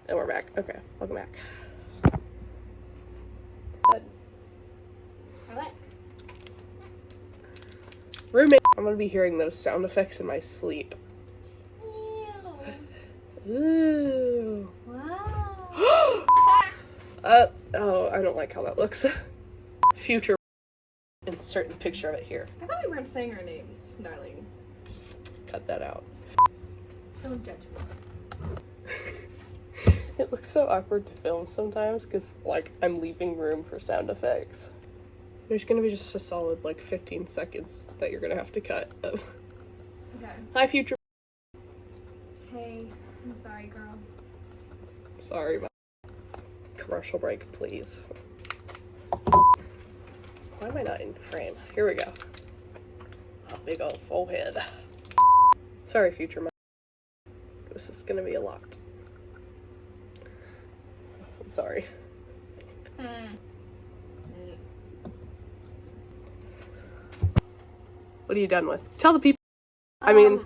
And we're back. Okay, welcome back. Good. We're back. Roommate. I'm gonna be hearing those sound effects in my sleep. Ew. Ooh. Wow. Oh, I don't like how that looks. Future. Insert the picture of it here. I thought we weren't saying our names, darling. Cut that out. Don't judge me. It looks so awkward to film sometimes because, like, I'm leaving room for sound effects. There's gonna be just a solid, like, 15 seconds that you're gonna have to cut of. Okay. Hi, future. Hey, I'm sorry, girl. Sorry, commercial break, please. Why am I not in frame? Here we go. Oh, big old forehead. Sorry, future. This is gonna be a lot. I'm sorry. What are you done with? Tell the people. I mean,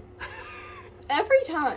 every time